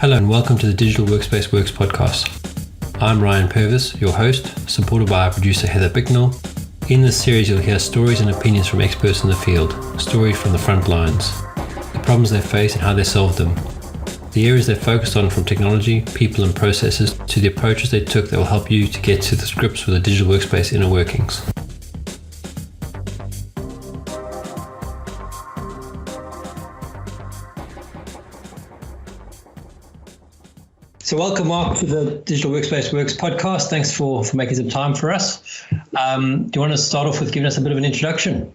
Hello and welcome to the Digital Workspace Works podcast. I'm Ryan Purvis, your host, supported by our producer Heather Bicknell. In this series you'll hear stories and opinions from experts in the field, stories from the front lines, the problems they face and how they solved them, the areas they focused on from technology, people and processes to the approaches they took that will help you to get to the grips with the digital workspace inner workings. So welcome, Mark, to the Digital Workspace Works podcast. Thanks for making some time for us. Do you want to start off with giving us a bit of an introduction?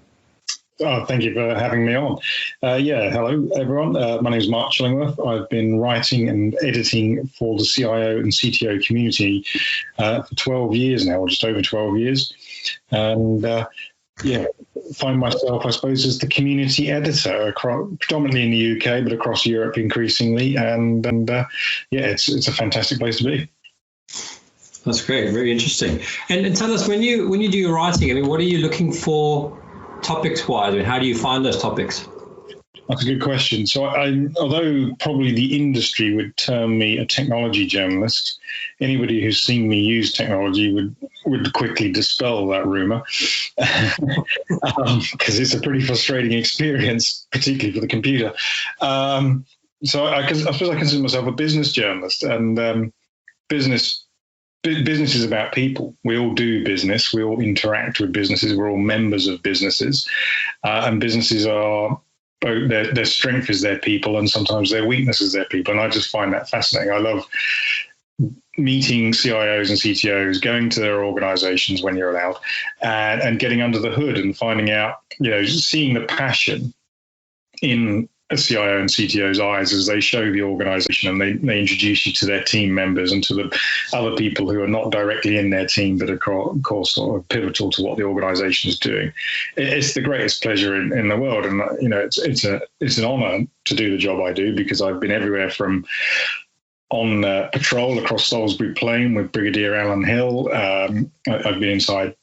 Oh, thank you for having me on. Hello, everyone. My name is Mark Chillingworth. I've been writing and editing for the CIO and CTO community for 12 years now, or just over 12 years. And find myself, I suppose, as the community editor, predominantly in the UK, but across Europe increasingly. It's a fantastic place to be. That's great. Very interesting. And tell us, when you do your writing, I mean, what are you looking for topics-wise? I mean, how do you find those topics? That's a good question. So although probably the industry would term me a technology journalist, anybody who's seen me use technology would quickly dispel that rumor because it's a pretty frustrating experience, particularly for the computer. So I suppose I consider myself a business journalist, and business is about people. We all do business. We all interact with businesses. We're all members of businesses, and businesses are both their strength is their people, and sometimes their weakness is their people. And I just find that fascinating. I love meeting CIOs and CTOs, going to their organizations when you're allowed, and getting under the hood and finding out, seeing the passion in a CIO and CTO's eyes as they show the organization and they introduce you to their team members and to the other people who are not directly in their team, but of course sort of pivotal to what the organization is doing. It's the greatest pleasure in the world. And, it's an honor to do the job I do, because I've been everywhere from on patrol across Salisbury Plain with Brigadier Alan Hill. I've been inside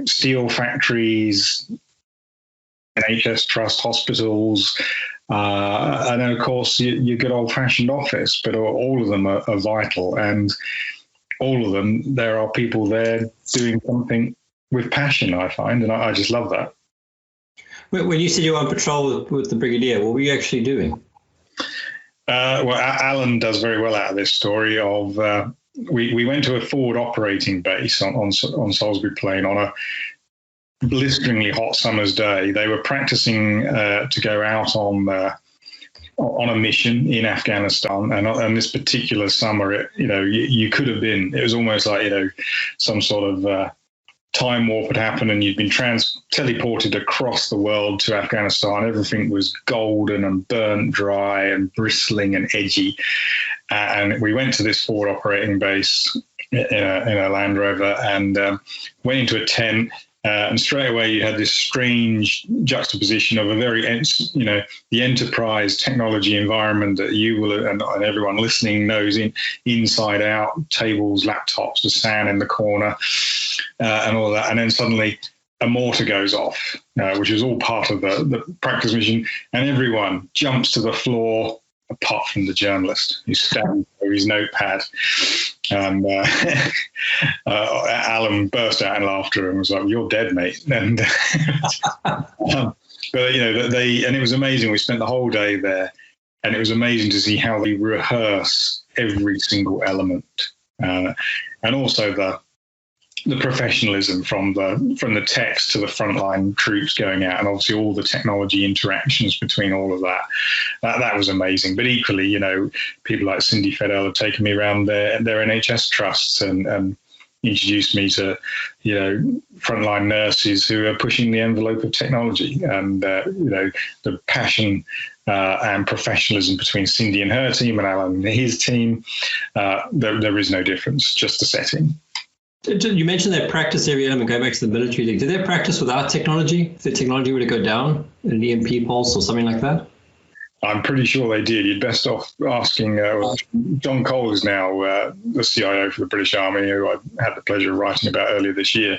steel factories, NHS trust hospitals, and then, of course, your good old-fashioned office, but all of them are vital. And all of them, there are people there doing something with passion, I find, and I just love that. When you said you were on patrol with the Brigadier, what were you actually doing? Alan does very well out of this story of we went to a forward operating base on Salisbury Plain on a blisteringly hot summer's day. They were practicing to go out on a mission in Afghanistan, and this particular summer, you could have been. It was almost like some sort of time warp had happened, and you'd been teleported across the world to Afghanistan. Everything was golden and burnt dry and bristling and edgy, and we went to this forward operating base in a Land Rover and went into a tent. And straight away, you had this strange juxtaposition of a very, the enterprise technology environment that you will, and everyone listening knows inside out, tables, laptops, the SAN in the corner, and all that. And then suddenly a mortar goes off, which is all part of the practice mission. And everyone jumps to the floor, apart from the journalist who stands with his notepad. And Alan burst out in laughter and was like, "You're dead, mate." And and it was amazing. We spent the whole day there, and it was amazing to see how they rehearse every single element, and also the professionalism from the text to the frontline troops going out, and obviously all the technology interactions between all of that. That was amazing. But equally, people like Cindy Fedell have taken me around their NHS trusts and introduced me to, frontline nurses who are pushing the envelope of technology, and the passion and professionalism between Cindy and her team and Alan and his team. There is no difference, just the setting. You mentioned that practice every element, going back to the military thing. Did they practice without technology? If the technology were to go down, an EMP pulse or something like that? I'm pretty sure they did. You'd best off asking John Cole, is now the CIO for the British Army, who I had the pleasure of writing about earlier this year.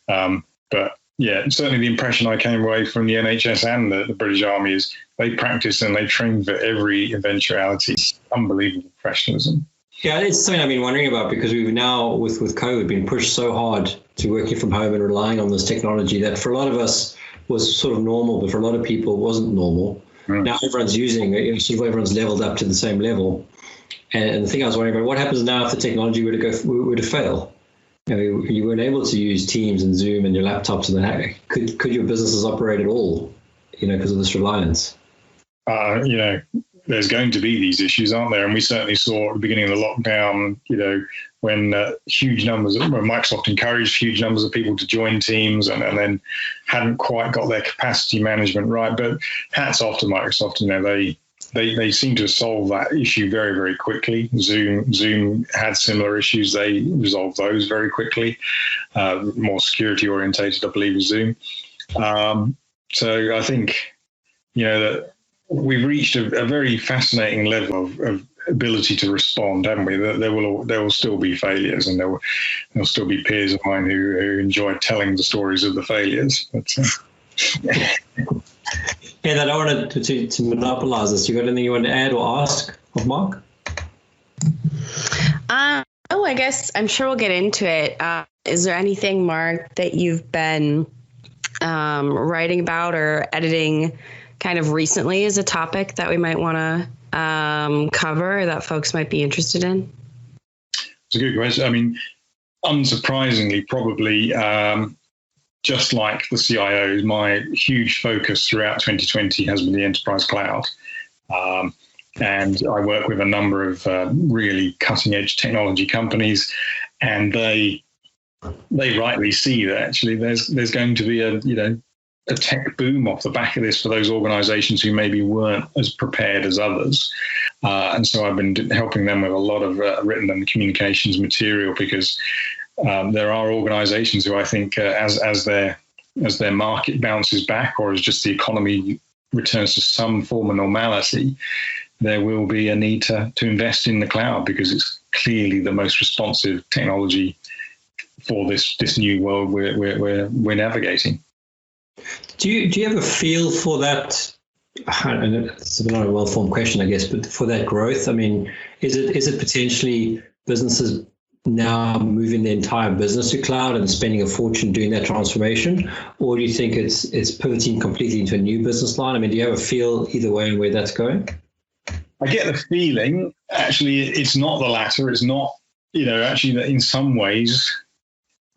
But yeah, certainly the impression I came away from the NHS and the British Army is they practice and they train for every eventuality. unbelievable professionalism. Yeah, it's something I've been wondering about, because we've now, with COVID, been pushed so hard to working from home and relying on this technology that for a lot of us was sort of normal, but for a lot of people it wasn't normal. Now everyone's using it, sort of everyone's leveled up to the same level. And the thing I was wondering about, what happens now if the technology were to fail? You weren't able to use Teams and Zoom and your laptops, and then could your businesses operate at all? Because of this reliance. There's going to be these issues, aren't there? And we certainly saw at the beginning of the lockdown, when Microsoft encouraged huge numbers of people to join Teams and then hadn't quite got their capacity management right. But hats off to Microsoft. They seem to have solved that issue very, very quickly. Zoom had similar issues. They resolved those very quickly. More security orientated, I believe, was Zoom. So I think, that we've reached a very fascinating level of ability to respond, haven't we? There will still be failures, and there'll still be peers of mine who enjoy telling the stories of the failures. But, I don't want to monopolize this. You got anything you want to add or ask of Mark? I guess I'm sure we'll get into it. Is there anything, Mark, that you've been writing about or editing kind of recently as a topic that we might want to cover, or that folks might be interested in? It's a good question. I mean, unsurprisingly, probably just like the CIOs, my huge focus throughout 2020 has been the enterprise cloud. And I work with a number of really cutting edge technology companies, and they rightly see that actually there's going to be a tech boom off the back of this for those organizations who maybe weren't as prepared as others. And so I've been helping them with a lot of written and communications material, because there are organizations who I think as their market bounces back, or as just the economy returns to some form of normality, there will be a need to invest in the cloud, because it's clearly the most responsive technology for this new world we're navigating. Do you have a feel for that? It's not a well-formed question, I guess, but for that growth, I mean, is it potentially businesses now moving their entire business to cloud and spending a fortune doing that transformation, or do you think it's pivoting completely into a new business line? I mean, do you have a feel either way on where that's going? I get the feeling, actually, it's not the latter. It's not, actually, that in some ways,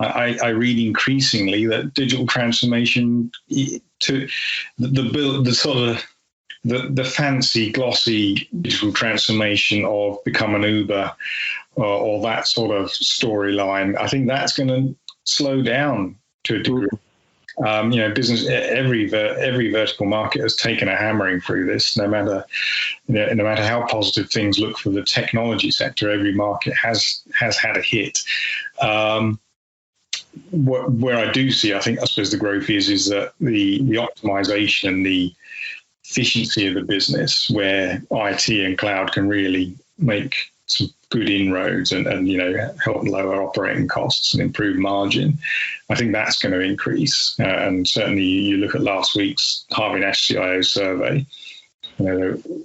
I read increasingly that digital transformation to the fancy, glossy digital transformation of become an Uber or that sort of storyline, I think that's going to slow down to a degree. Business, every vertical market has taken a hammering through this. No matter how positive things look for the technology sector, every market has had a hit. Where I do see, I suppose the growth is that the optimization and the efficiency of the business, where IT and cloud can really make some good inroads and help lower operating costs and improve margin. I think that's going to increase. And certainly you look at last week's Harvey Nash CIO survey,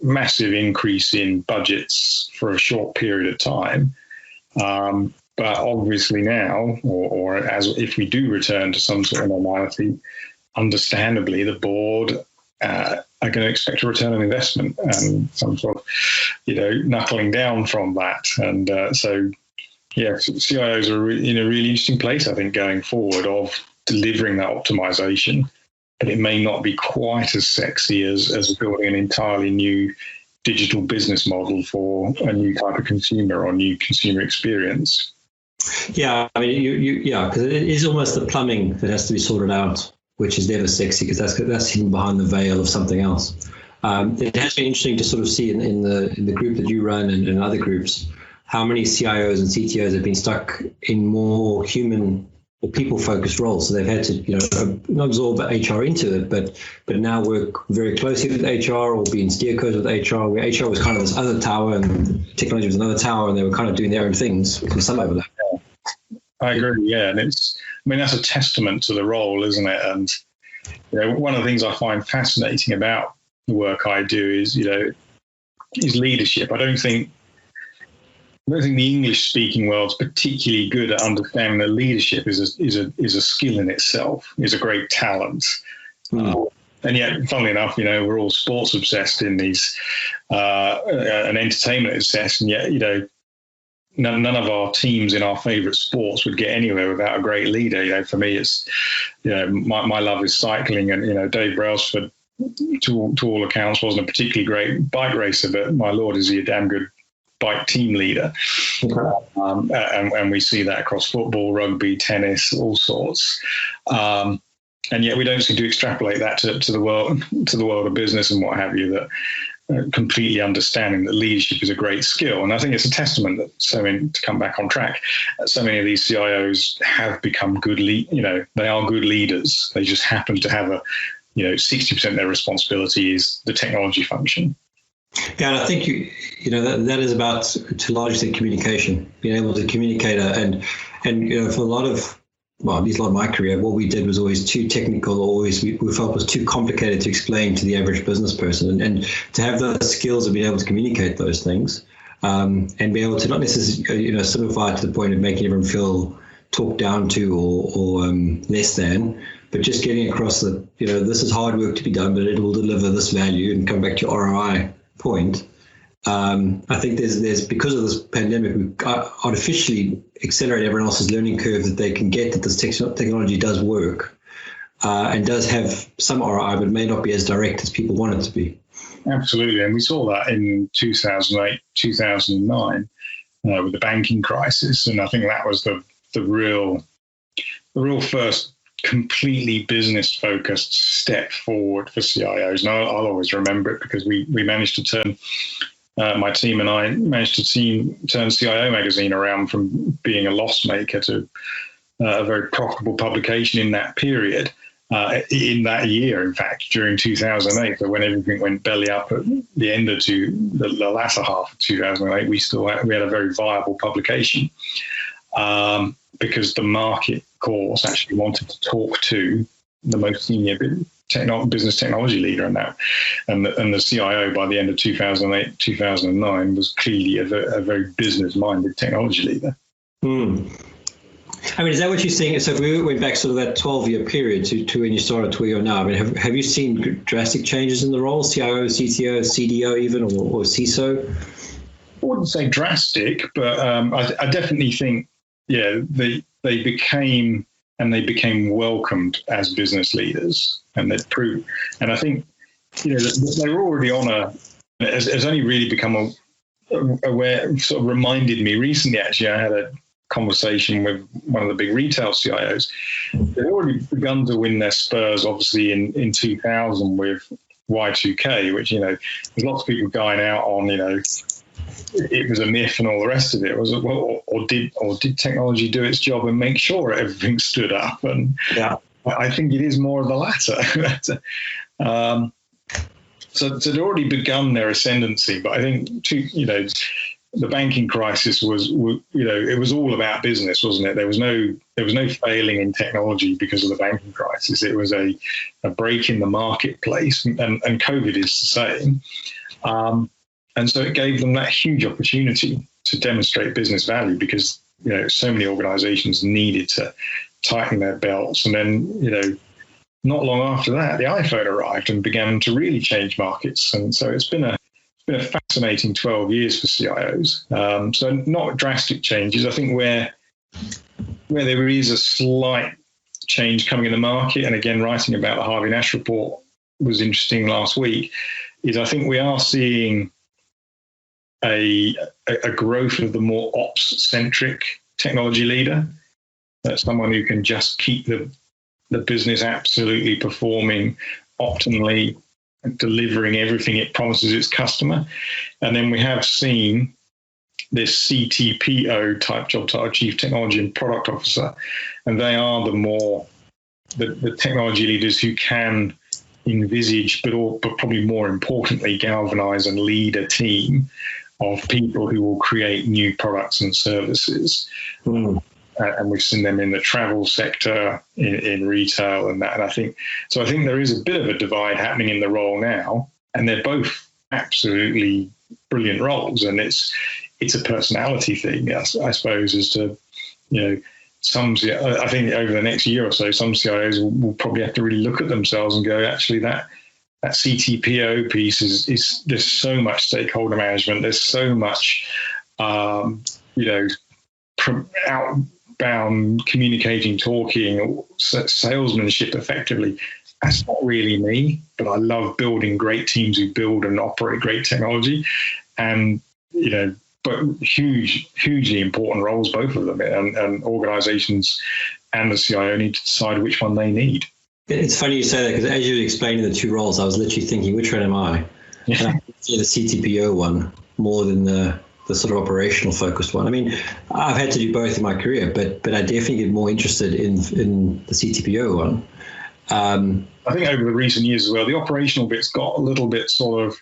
massive increase in budgets for a short period of time. But obviously now, or as if we do return to some sort of normality, understandably the board are going to expect a return on investment and some sort of, knuckling down from that. And CIOs are in a really interesting place, I think, going forward, of delivering that optimization. But it may not be quite as sexy as building an entirely new digital business model for a new type of consumer or new consumer experience. Yeah, I mean, because it is almost the plumbing that has to be sorted out, which is never sexy, because that's hidden behind the veil of something else. It has been interesting to sort of see in the group that you run and in other groups, how many CIOs and CTOs have been stuck in more human or people-focused roles. So they've had to, not absorb HR into it, but now work very closely with HR or be in steer codes with HR, where HR was kind of this other tower and technology was another tower, and they were kind of doing their own things with some overlap. I agree, yeah. And that's a testament to the role, isn't it? And one of the things I find fascinating about the work I do is, is leadership. I don't think the English-speaking world's particularly good at understanding that leadership is a skill in itself, is a great talent. And yet, funnily enough, we're all sports obsessed in these and entertainment obsessed, and yet, none of our teams in our favourite sports would get anywhere without a great leader. For me, it's my love is cycling, and Dave Brailsford, to all accounts, wasn't a particularly great bike racer, but my lord, is he a damn good bike team leader. And we see that across football, rugby, tennis, all sorts. And yet we don't seem to extrapolate that to the world of business and what have you, that completely understanding that leadership is a great skill. And I think it's a testament that to come back on track, so many of these CIOs have become good they are good leaders. They just happen to have 60% of their responsibility is the technology function. Yeah, and I think that is about, to a large extent, communication, being able to communicate, and for a lot of, well, at least a lot of my career, what we did was always too technical, always we felt was too complicated to explain to the average business person, and to have those skills of being able to communicate those things, and be able to not necessarily simplify it to the point of making everyone feel talked down to or less than, but just getting across that this is hard work to be done, but it will deliver this value, and come back to your ROI point. I think there's because of this pandemic, we've artificially accelerated everyone else's learning curve that they can get that this technology does work and does have some ROI, but may not be as direct as people want it to be. Absolutely, and we saw that in 2008, 2009 with the banking crisis, and I think that was the real first completely business-focused step forward for CIOs. And I'll always remember it because we managed to turn, my team and I managed to turn CIO magazine around from being a loss maker to a very profitable publication in that period, in that year, in fact, during 2008. So when everything went belly up at the end of the latter half of 2008, we had a very viable publication. Because the market course actually wanted to talk to the most senior business technology leader in that. And the CIO by the end of 2008, 2009 was clearly a very business-minded technology leader. I mean, is that what you're saying? So if we went back sort of that 12-year period to when you started to where you are now, I mean, have you seen drastic changes in the role, CIO, CTO, CDO even, or CISO? I wouldn't say drastic, but I definitely think, they became welcomed as business leaders, and they'd proved. And I think they were already on has only really become aware. Sort of reminded me recently. Actually, I had a conversation with one of the big retail CIOs. They'd already begun to win their spurs, obviously in 2000 with Y2K, which there's lots of people going out on it was a myth and all the rest of it. Was or did technology do its job and make sure everything stood up? And I think it is more of the latter. So they'd already begun their ascendancy, but I think the banking crisis was it was all about business, wasn't it? There was no failing in technology because of the banking crisis. It was a break in the marketplace, and COVID is the same. And so it gave them that huge opportunity to demonstrate business value because, so many organizations needed to tighten their belts. And then, not long after that, the iPhone arrived and began to really change markets. And so it's been a fascinating 12 years for CIOs. So not drastic changes. I think where there is a slight change coming in the market, and again, writing about the Harvey Nash report was interesting last week, is I think we are seeing a growth of the more ops-centric technology leader, someone who can just keep the business absolutely performing optimally and delivering everything it promises its customer. And then we have seen this CTPO type job title, Chief Technology and Product Officer, and they are the technology leaders who can envisage, but probably more importantly, galvanize and lead a team of people who will create new products and services. And we've seen them in the travel sector, in retail and that. And I think there is a bit of a divide happening in the role now, and they're both absolutely brilliant roles, and it's a personality thing, I suppose, as to, I think over the next year or so, some CIOs will probably have to really look at themselves and go, actually, that CTPO piece is there's so much stakeholder management, there's so much, outbound communicating, talking, salesmanship effectively. That's not really me, but I love building great teams who build and operate great technology, and but hugely important roles, both of them, and organizations and the CIO need to decide which one they need. It's funny you say that, because as you were explaining the two roles, I was literally thinking, which one am I? Yeah. And I see the CTPO one more than the sort of operational focused one. I mean, I've had to do both in my career, but I definitely get more interested in the CTPO one. I think over the recent years as well, the operational bit's got a little bit sort of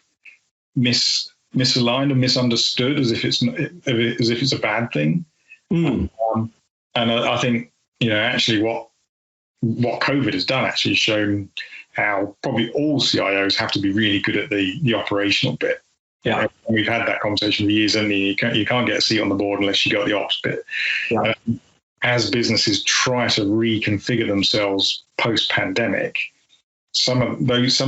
misaligned and misunderstood, as if it's a bad thing. And I think actually what COVID has done actually shown how probably all CIOs have to be really good at the operational bit. Yeah, we've had that conversation for years, and you can't get a seat on the board unless you got the ops bit. Yeah. As businesses try to reconfigure themselves post-pandemic, some of those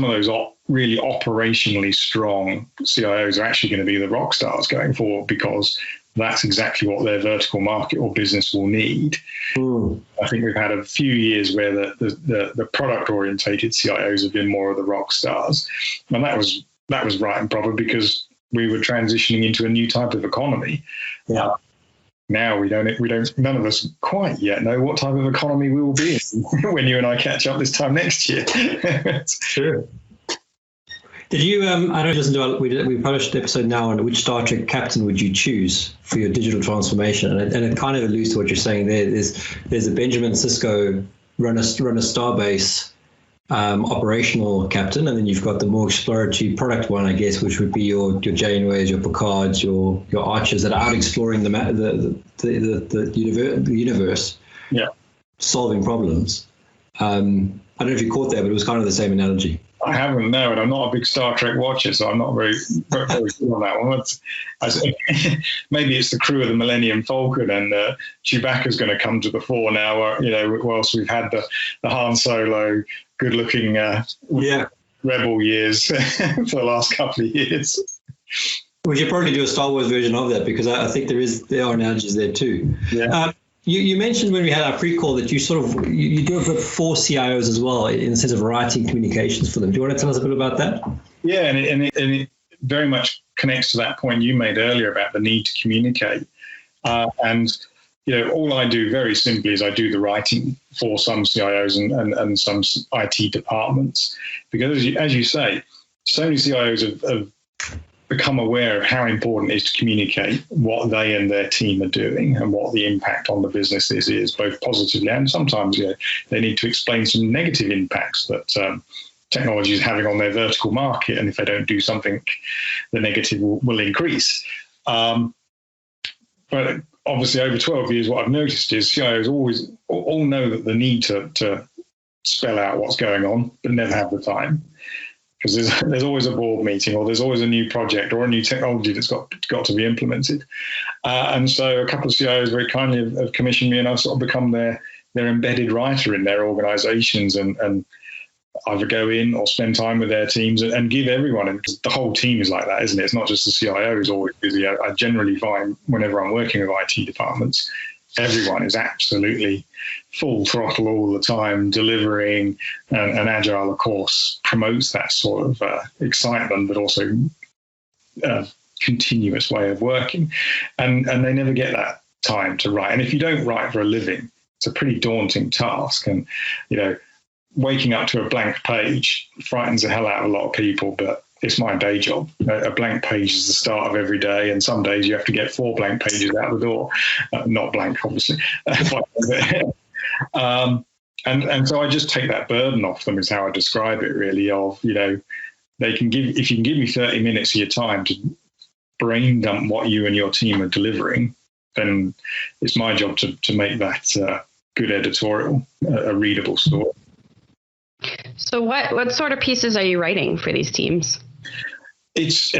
really operationally strong CIOs are actually going to be the rock stars going forward, because that's exactly what their vertical market or business will need. I think we've had a few years where the product-orientated CIOs have been more of the rock stars, and that was right and proper, because we were transitioning into a new type of economy. Yeah. Now we don't. None of us quite yet know what type of economy we will be in when you and I catch up this time next year. Sure. Did you? I don't listen to. We published an episode now on which Star Trek captain would you choose for your digital transformation, and it kind of alludes to what you're saying there. There's a Benjamin Sisko run a Starbase operational captain, and then you've got the more exploratory product one, I guess, which would be your Janeways, your Picards, your Archers that are out exploring the universe, solving problems. I don't know if you caught that, but it was kind of the same analogy. I haven't, no, and I'm not a big Star Trek watcher, so I'm not very sure on that one. Maybe it's the crew of the Millennium Falcon, and Chewbacca's going to come to the fore now. Whilst we've had the Han Solo good-looking rebel years for the last couple of years. We should probably do a Star Wars version of that, because I think there are analogies there too. Yeah. You mentioned when we had our pre-call that you do it for CIOs as well, in the sense of writing communications for them. Do you want to tell us a bit about that? Yeah, and it very much connects to that point you made earlier about the need to communicate. All I do very simply is I do the writing for some CIOs and some IT departments, because as you say, so many CIOs have become aware of how important it is to communicate what they and their team are doing and what the impact on the business is, both positively and sometimes they need to explain some negative impacts that technology is having on their vertical market, and if they don't do something, the negative will increase. But obviously over 12 years, what I've noticed is CIOs all know that the need to spell out what's going on, but never have the time. Because there's always a board meeting, or there's always a new project or a new technology that's got to be implemented. And so a couple of CIOs very kindly have commissioned me, and I've sort of become their embedded writer in their organizations, and either go in or spend time with their teams and give everyone, and the whole team is like that, isn't it? It's not just the CIO who's always busy. I generally find whenever I'm working with IT departments, everyone is absolutely full throttle all the time, delivering, and Agile, of course, promotes that sort of excitement, but also continuous way of working. And they never get that time to write. And if you don't write for a living, it's a pretty daunting task. And, waking up to a blank page frightens the hell out of a lot of people, but it's my day job. A blank page is the start of every day, and some days you have to get 4 blank pages out the door. Not blank, obviously. And so I just take that burden off them, is how I describe it, really, of, if you can give me 30 minutes of your time to brain dump what you and your team are delivering, then it's my job to make that good editorial, a readable story. So what sort of pieces are you writing for these teams? It's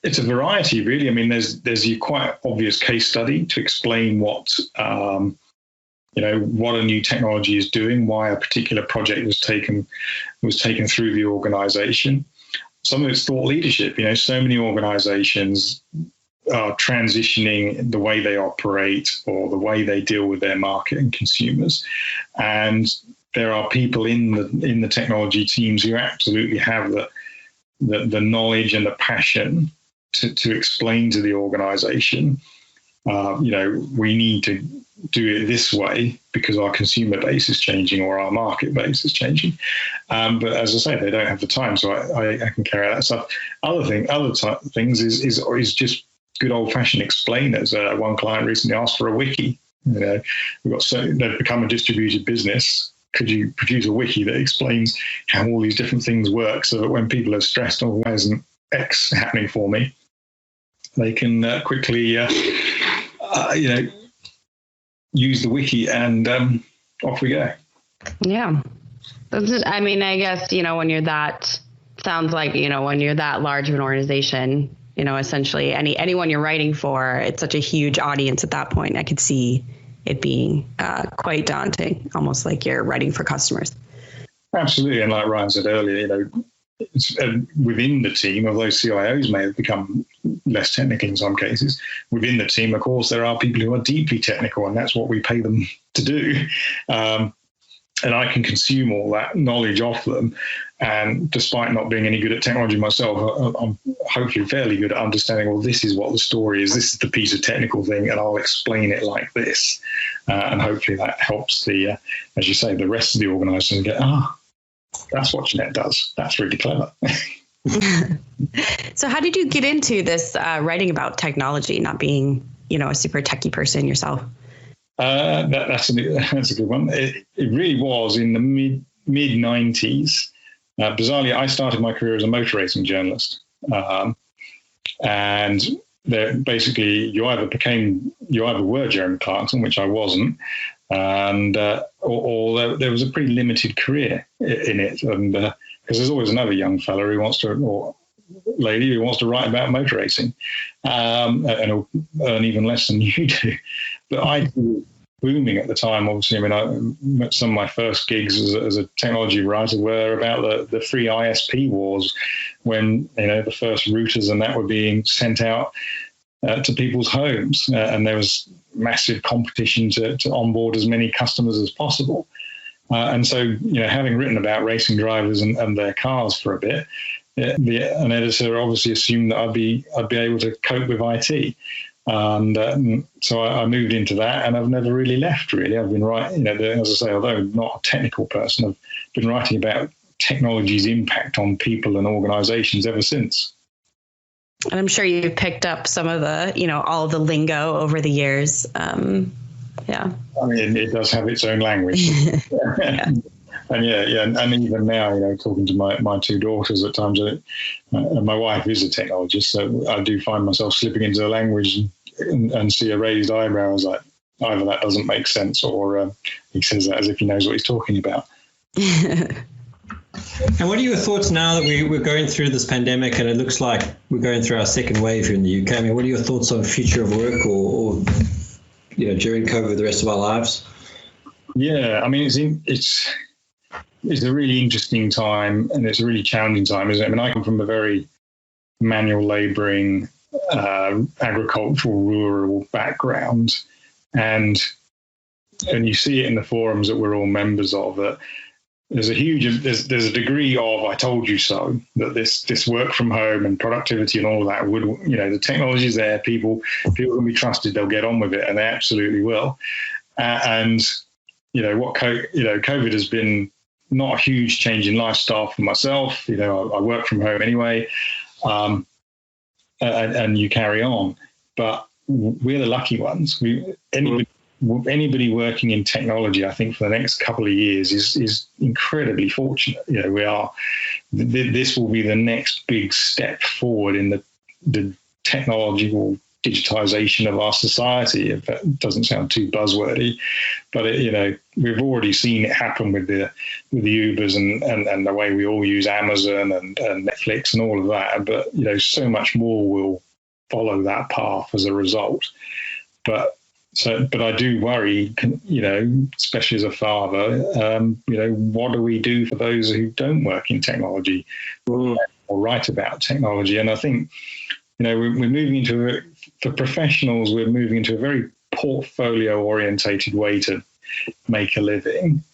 It's a variety, really. I mean, there's your quite obvious case study to explain what what a new technology is doing, why a particular project was taken through the organization. Some of it's thought leadership. So many organizations are transitioning the way they operate or the way they deal with their market and consumers. And there are people in the technology teams who absolutely have the knowledge and the passion to explain to the organization, we need to do it this way because our consumer base is changing or our market base is changing. But as I say, they don't have the time, so I can carry out that stuff. Other things is just good old fashioned explainers. One client recently asked for a wiki. They've become a distributed business. Could you produce a wiki that explains how all these different things work so that when people are stressed, oh, why isn't X happening for me? They can quickly, use the wiki and off we go. Yeah. I mean, I guess, when you're that, sounds like, when you're that large of an organization, essentially anyone you're writing for, it's such a huge audience at that point. I could see it being quite daunting, almost like you're writing for customers. Absolutely. And like Ryan said earlier, it's, within the team, although CIOs may have become less technical in some cases, within the team, of course, there are people who are deeply technical, and that's what we pay them to do. And I can consume all that knowledge off them. And despite not being any good at technology myself, I'm hopefully fairly good at understanding, well, this is what the story is. This is the piece of technical thing, and I'll explain it like this. And hopefully that helps as you say, the rest of the organisation get, that's what Jeanette does. That's really clever. So how did you get into this writing about technology, not being, a super techie person yourself? That's a good one. It really was in the mid-90s. Bizarrely, I started my career as a motor racing journalist. And basically, you either were Jeremy Clarkson, which I wasn't, and or there was a pretty limited career in it. And because there's always another young fella or lady who wants to write about motor racing, and will earn even less than you do. But I was booming at the time, obviously. I mean, some of my first gigs as a technology writer were about the free ISP wars, when the first routers and that were being sent out to people's homes, and there was massive competition to onboard as many customers as possible. And so, having written about racing drivers and their cars for a bit, an editor obviously assumed that I'd be able to cope with IT. And so I moved into that, and I've never really left, really. I've been writing, as I say, although not a technical person, I've been writing about technology's impact on people and organizations ever since. And I'm sure you picked up some of the, all the lingo over the years. Yeah. I mean, it does have its own language. Yeah. And even now, talking to my two daughters at times, my wife is a technologist, so I do find myself slipping into the language and see a raised eyebrow. I was like, either that doesn't make sense, or he says that as if he knows what he's talking about. And what are your thoughts now that we're going through this pandemic, and it looks like we're going through our second wave here in the UK? I mean, what are your thoughts on future of work or during COVID, the rest of our lives? Yeah, I mean, it's a really interesting time, and it's a really challenging time, isn't it? I mean, I come from a very manual labouring, agricultural, rural background, and you see it in the forums that we're all members of, that there's a degree of "I told you so," that this work from home and productivity and all of that would, the technology is there, people can be trusted, they'll get on with it, and they absolutely will. And COVID has been not a huge change in lifestyle for myself. I work from home anyway, and you carry on. But we're the lucky ones. Anybody working in technology, I think, for the next couple of years is incredibly fortunate. This will be the next big step forward in the technological digitization of our society, if that doesn't sound too buzzwordy, but we've already seen it happen with the Ubers and the way we all use Amazon and Netflix and all of that. But so much more will follow that path as a result. But I do worry, especially as a father, what do we do for those who don't work in technology or write about technology? And I think, we're moving into, for professionals, we're moving into a very portfolio orientated way to make a living.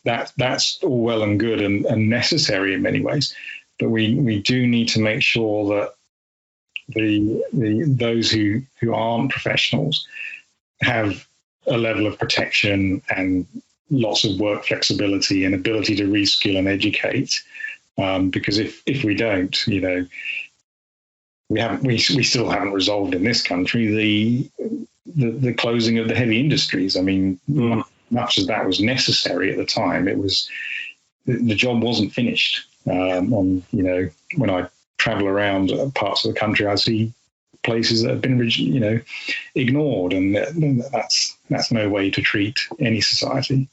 That's all well and good and necessary in many ways. But we do need to make sure that those who aren't professionals have a level of protection and lots of work flexibility and ability to reskill and educate. Because if we don't, we still haven't resolved in this country the closing of the heavy industries. I mean, much as that was necessary at the time, it was the job wasn't finished. When I travel around parts of the country, I see places that have been, ignored, and that's no way to treat any society.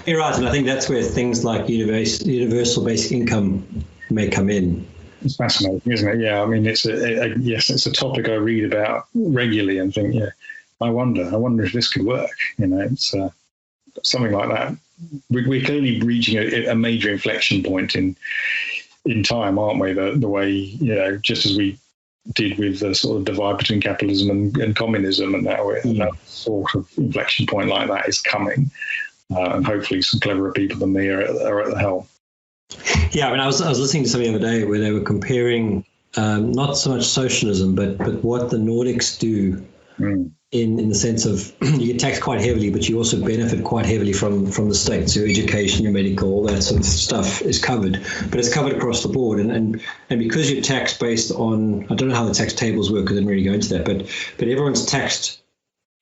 You're right, and I think that's where things like universal basic income may come in. It's fascinating, isn't it? Yeah, I mean, it's a topic I read about regularly and think, I wonder if this could work. It's something like that. We're clearly reaching a major inflection point in time, aren't we? The way, just as we did with the sort of divide between capitalism and communism, and that sort of inflection point like that is coming. And hopefully some cleverer people than me are at the helm. Yeah, I mean, I was listening to something the other day where they were comparing not so much socialism, but what the Nordics do in the sense of you get taxed quite heavily, but you also benefit quite heavily from the state. So your education, your medical, all that sort of stuff is covered, but it's covered across the board. And because you're taxed based on, I don't know how the tax tables work, I didn't really go into that, but everyone's taxed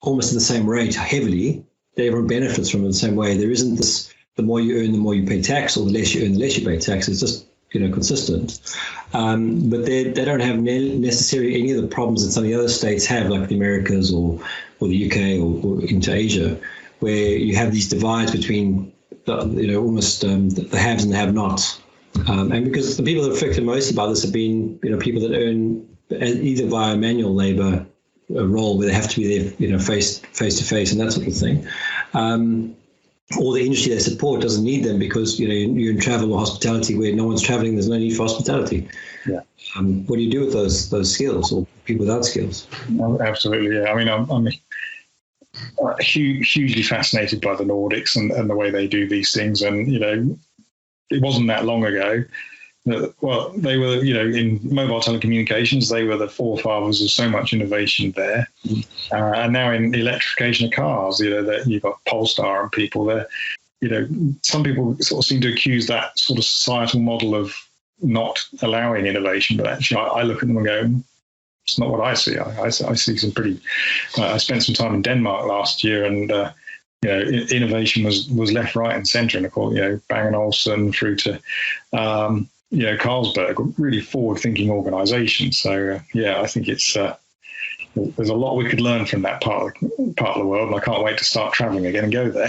almost at the same rate heavily. Everyone benefits from it the same way. There isn't this, the more you earn, the more you pay tax, or the less you earn, the less you pay tax. It's just, consistent. But they don't have necessarily any of the problems that some of the other states have, like the Americas or the UK or into Asia, where you have these divides between, almost the haves and the have-nots. And because the people that are affected mostly by this have been, people that earn either via manual labor, a role where they have to be there, face to face and that sort of thing. Or the industry they support doesn't need them because, you're in travel or hospitality where no one's traveling, there's no need for hospitality. Yeah. What do you do with those skills or people without skills? Well, absolutely, yeah. I mean, I'm hugely fascinated by the Nordics and the way they do these things. And, it wasn't that long ago. Well, they were, in mobile telecommunications, they were the forefathers of so much innovation there. And now in electrification of cars, that you've got Polestar and people there. Some people sort of seem to accuse that sort of societal model of not allowing innovation, but actually I look at them and go, it's not what I see. I see some pretty. I spent some time in Denmark last year, and innovation was left, right, and centre, and of course, Bang & Olufsen through to. Carlsberg, really forward-thinking organisation. So, I think it's there's a lot we could learn from that part of the world, and I can't wait to start travelling again and go there.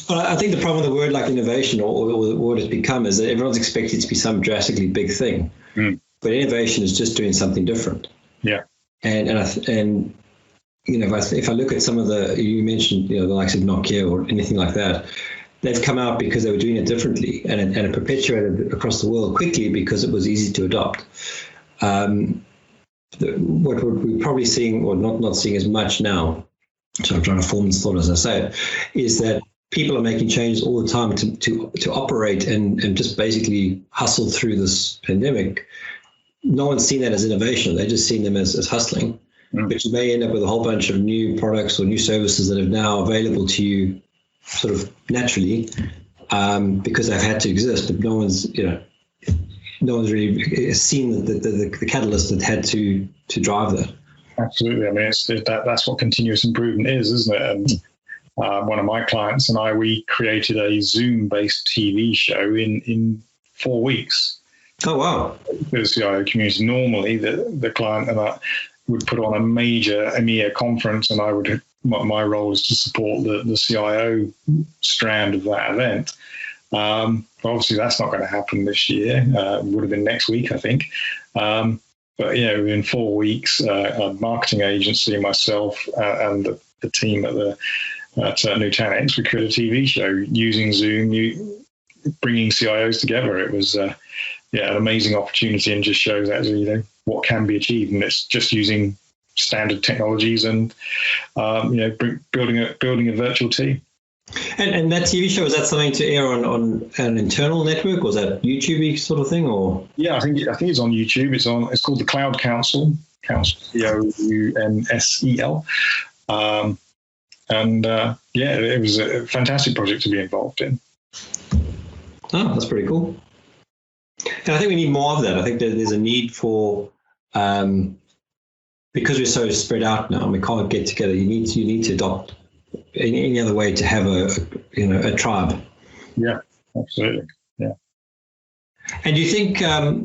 Well, I think the problem with the word like innovation or what it's become is that everyone's expected it to be some drastically big thing, but innovation is just doing something different. Yeah, and if I look at some of you mentioned the likes of Nokia or anything like that. They've come out because they were doing it differently, and it perpetuated across the world quickly because it was easy to adopt. What we're probably seeing, or not seeing as much now, so I'm trying to form this thought as I say it, is that people are making changes all the time to operate and just basically hustle through this pandemic. No one's seen that as innovation. They're just seeing them as hustling. But you may end up with a whole bunch of new products or new services that are now available to you sort of naturally because they've had to exist, but no one's really seen the catalyst that had to drive that. Absolutely. I mean, that's what continuous improvement is, isn't it? And one of my clients and I, we created a Zoom-based TV show in 4 weeks. Oh, wow. The CIO community. Normally, the client and I would put on a major EMEA conference, and my role is to support the CIO strand of that event. Obviously, that's not going to happen this year. It would have been next week, I think. But, in 4 weeks, a marketing agency, myself, and the team at Nutanix, we created a TV show using Zoom, bringing CIOs together. It was an amazing opportunity, and just shows actually what can be achieved, and it's just using standard technologies and building a virtual team. And that TV show, is that something to air on an internal network, or is that YouTube sort of thing? Or I think it's on YouTube. It's called the Cloud Council, COUNSEL. It was a fantastic project to be involved in. Oh, that's pretty cool. And I think we need more of that. I think that there's a need for, because we're so spread out now and we can't get together, you need to adopt any other way to have a tribe. Yeah, absolutely. Yeah. And do you think,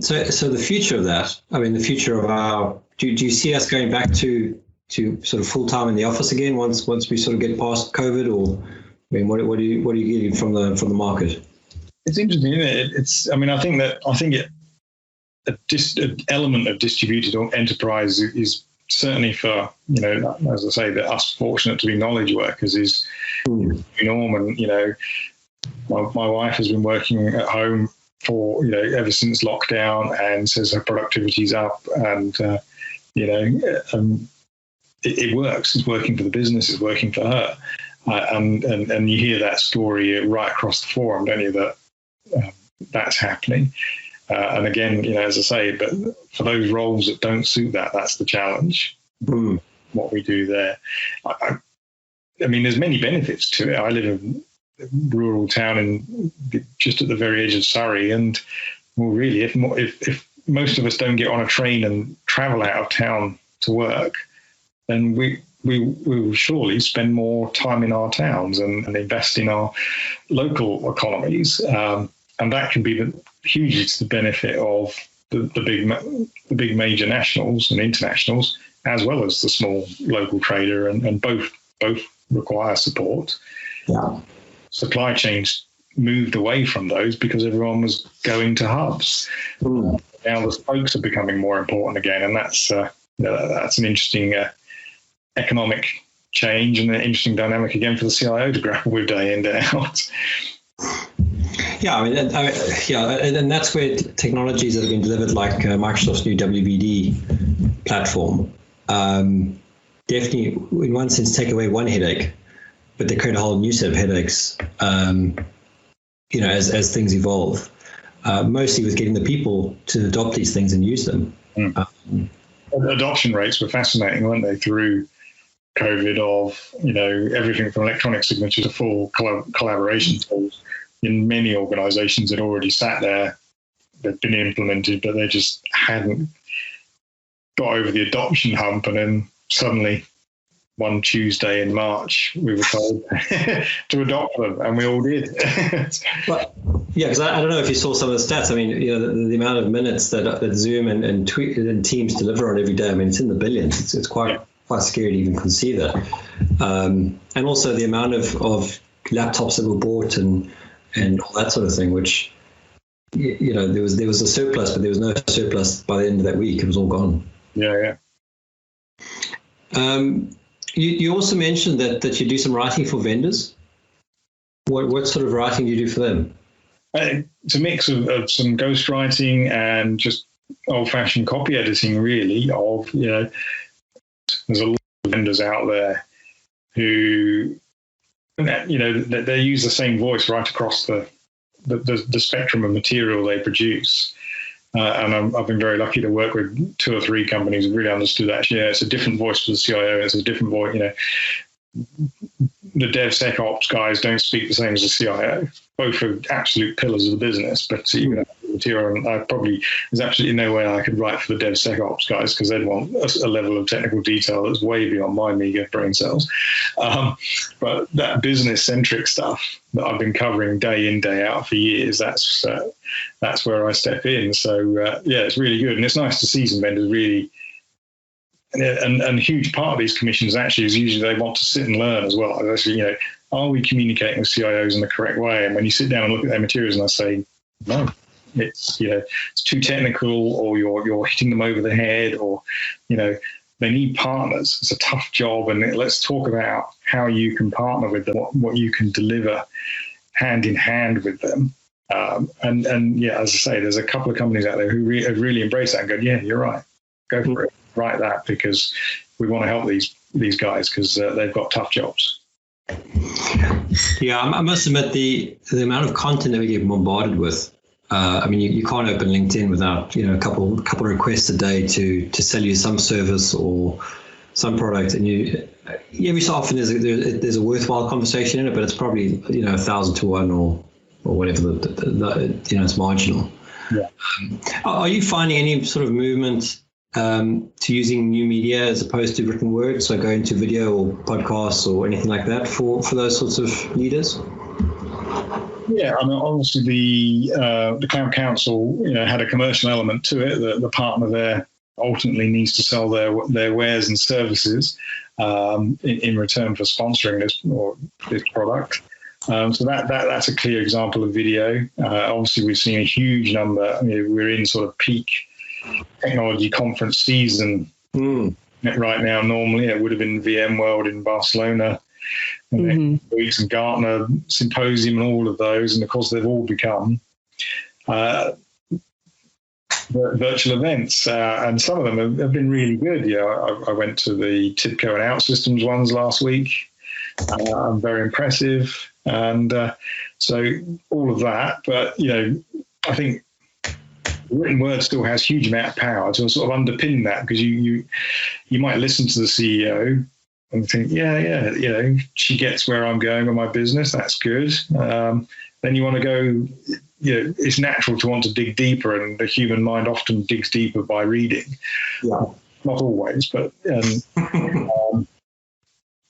so the future of that, the future of do you see us going back to sort of full time in the office again once we sort of get past COVID, or what are you getting from the market? It's interesting, isn't it? I think an element of distributed enterprise is certainly for, as I say, that us fortunate to be knowledge workers is the norm. And, my wife has been working at home for, ever since lockdown, and says her productivity's up, and, it works. It's working for the business. It's working for her. And you hear that story right across the forum, don't you, that that's happening. And again, as I say, but for those roles that don't suit that, that's the challenge. What we do there. There's many benefits to it. I live in a rural town just at the very edge of Surrey, and really, if most of us don't get on a train and travel out of town to work, then we will surely spend more time in our towns and invest in our local economies. And that can be hugely to the benefit of the big major nationals and internationals, as well as the small local trader, and both require support. Yeah. Supply chains moved away from those because everyone was going to hubs. Now the spokes are becoming more important again, and that's an interesting economic change and an interesting dynamic again for the CIO to grapple with day in, day out. Yeah, and that's where technologies that have been delivered, like Microsoft's new WBD platform, definitely, in one sense, take away one headache, but they create a whole new set of headaches, as things evolve, mostly with getting the people to adopt these things and use them. Adoption rates were fascinating, weren't they, through COVID, of, everything from electronic signature to full collaboration tools. In many organizations had already sat there, they've been implemented, but they just hadn't got over the adoption hump. And then suddenly, one Tuesday in March, we were told to adopt them, and we all did. Because I don't know if you saw some of the stats. The amount of minutes that Zoom and Teams deliver on every day, it's in the billions. It's quite scary to even conceive that. And also the amount of laptops that were bought and all that sort of thing, which, there was a surplus, but there was no surplus by the end of that week. It was all gone. Yeah. You also mentioned that you do some writing for vendors. What sort of writing do you do for them? It's a mix of some ghostwriting and just old-fashioned copy editing, really. There's a lot of vendors out there who, they use the same voice right across the spectrum of material they produce. And I've been very lucky to work with 2 or 3 companies who really understood that. It's a different voice for the CIO. It's a different voice. The DevSecOps guys don't speak the same as the CIO. Both are absolute pillars of the business, but material, and there's absolutely no way I could write for the DevSecOps guys, because they'd want a level of technical detail that's way beyond my meager brain cells. But that business-centric stuff that I've been covering day in, day out for years, that's where I step in. So it's really good, and it's nice to see some vendors really. And a huge part of these commissions actually is usually they want to sit and learn as well. Actually, are we communicating with CIOs in the correct way? And when you sit down and look at their materials, and I say, no, it's too technical, or you're hitting them over the head, or they need partners. It's a tough job, and let's talk about how you can partner with them, what you can deliver hand in hand with them. And as I say, there's a couple of companies out there who have really embraced that and go, yeah, you're right, go for it. Write that, because we want to help these guys, because they've got tough jobs. Yeah, I must admit the amount of content that we get bombarded with. You can't open LinkedIn without a couple requests a day to sell you some service or some product, and every so often there's a worthwhile conversation in it, but it's probably 1,000 to 1 or whatever. It's marginal. Yeah. Are you finding any sort of movement to using new media as opposed to written word, so going to video or podcasts or anything like that for those sorts of leaders? Yeah, obviously the Cloud Council had a commercial element to it. The partner there ultimately needs to sell their wares and services in return for sponsoring this product. So that's a clear example of video. Obviously, we've seen a huge number. We're in sort of peak technology conference season right now. Normally it would have been VMworld in Barcelona, and weeks and Gartner Symposium and all of those, and of course they've all become virtual events, and some of them have been really good. I went to the TIBCO and OutSystems ones last week. Very impressive, and so all of that. But I think written word still has huge amount of power to sort of underpin that, because you might listen to the CEO and think, she gets where I'm going with my business. That's good. Then you want to go, it's natural to want to dig deeper, and the human mind often digs deeper by reading. Yeah. Not always, but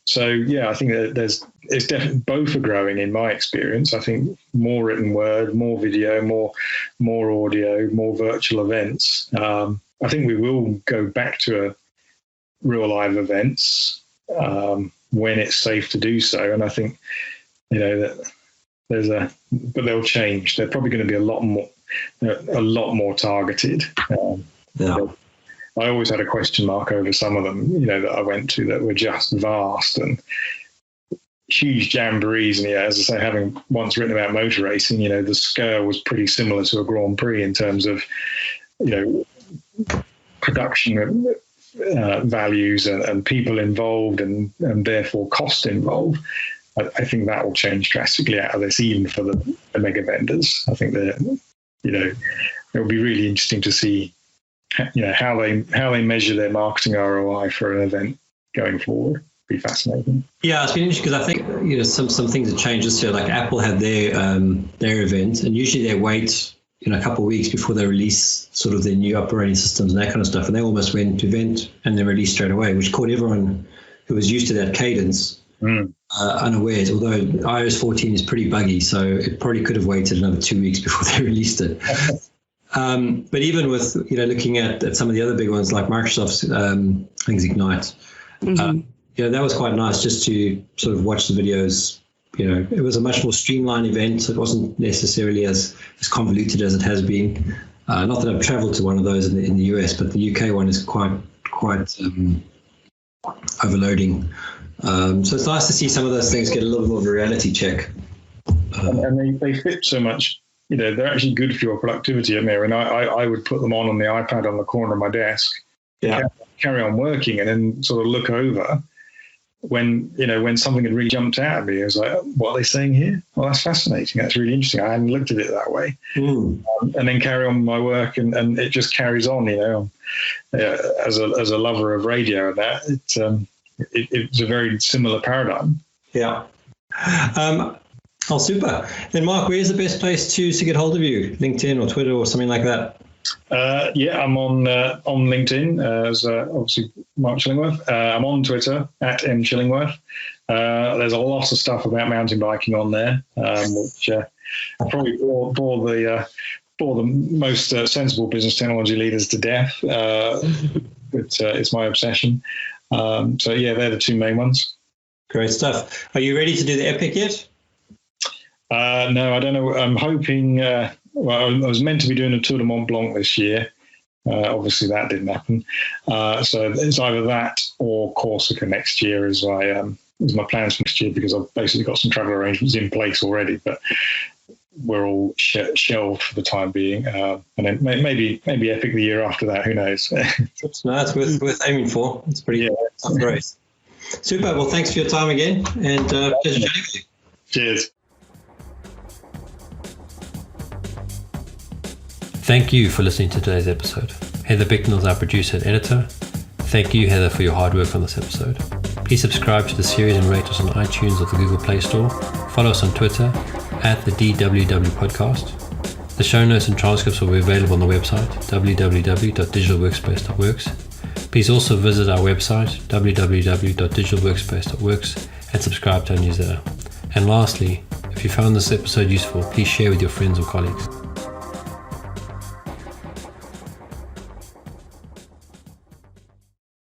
so I think that it's definitely both are growing in my experience. I think more written word, more video, more audio, more virtual events. I think we will go back to real live events when it's safe to do so. And I think that but they'll change. They're probably going to be a lot more targeted. I always had a question mark over some of them, that I went to that were just vast and huge jamborees. And as I say, having once written about motor racing, the scale was pretty similar to a Grand Prix in terms of, production values and people involved and therefore cost involved. I think that will change drastically out of this, even for the mega vendors. I think that, it'll be really interesting to see how they measure their marketing ROI for an event going forward. Be fascinating. Yeah, it's been interesting, because I think some things have changed this year. Like Apple had their event, and usually they wait a couple of weeks before they release sort of their new operating systems and that kind of stuff. And they almost went to event and then released straight away, which caught everyone who was used to that cadence unawares. Although iOS 14 is pretty buggy, so it probably could have waited another 2 weeks before they released it. But even with looking at some of the other big ones like Microsoft's things Ignite, that was quite nice just to sort of watch the videos. It was a much more streamlined event. It wasn't necessarily as convoluted as it has been. Not that I've travelled to one of those in the US, but the UK one is quite overloading. So it's nice to see some of those things get a little more of a reality check. And they fit so much. They're actually good for your productivity. And I would put them on the iPad on the corner of my desk, carry on working, and then sort of look over when something had really jumped out at me. I was like, what are they saying here? Well, that's fascinating. That's really interesting. I hadn't looked at it that way. And then carry on with my work, and it just carries on, as a lover of radio and that, it's a very similar paradigm. Yeah. Oh, super. Then, Mark, where's the best place to get hold of you? LinkedIn or Twitter or something like that? I'm on LinkedIn as obviously Mark Chillingworth. I'm on Twitter at mchillingworth. There's a lot of stuff about mountain biking on there, which probably bore the most sensible business technology leaders to death. It's my obsession. So yeah, they're the two main ones. Great stuff. Are you ready to do the epic yet? No, I don't know. I'm hoping. Well, I was meant to be doing a Tour de Mont Blanc this year. Obviously, that didn't happen. So it's either that or Corsica next year is my plans for next year, because I've basically got some travel arrangements in place already, but we're all shelved for the time being. And then maybe epic the year after that. Who knows? That's worth aiming for. It's pretty great. Super. Well, thanks for your time again, and pleasure chatting with you. Cheers. Thank you for listening to today's episode. Heather Bicknell is our producer and editor. Thank you, Heather, for your hard work on this episode. Please subscribe to the series and rate us on iTunes or the Google Play Store. Follow us on Twitter at the DWW Podcast. The show notes and transcripts will be available on the website www.digitalworkspace.works. Please also visit our website www.digitalworkspace.works and subscribe to our newsletter. And lastly, if you found this episode useful, please share with your friends or colleagues.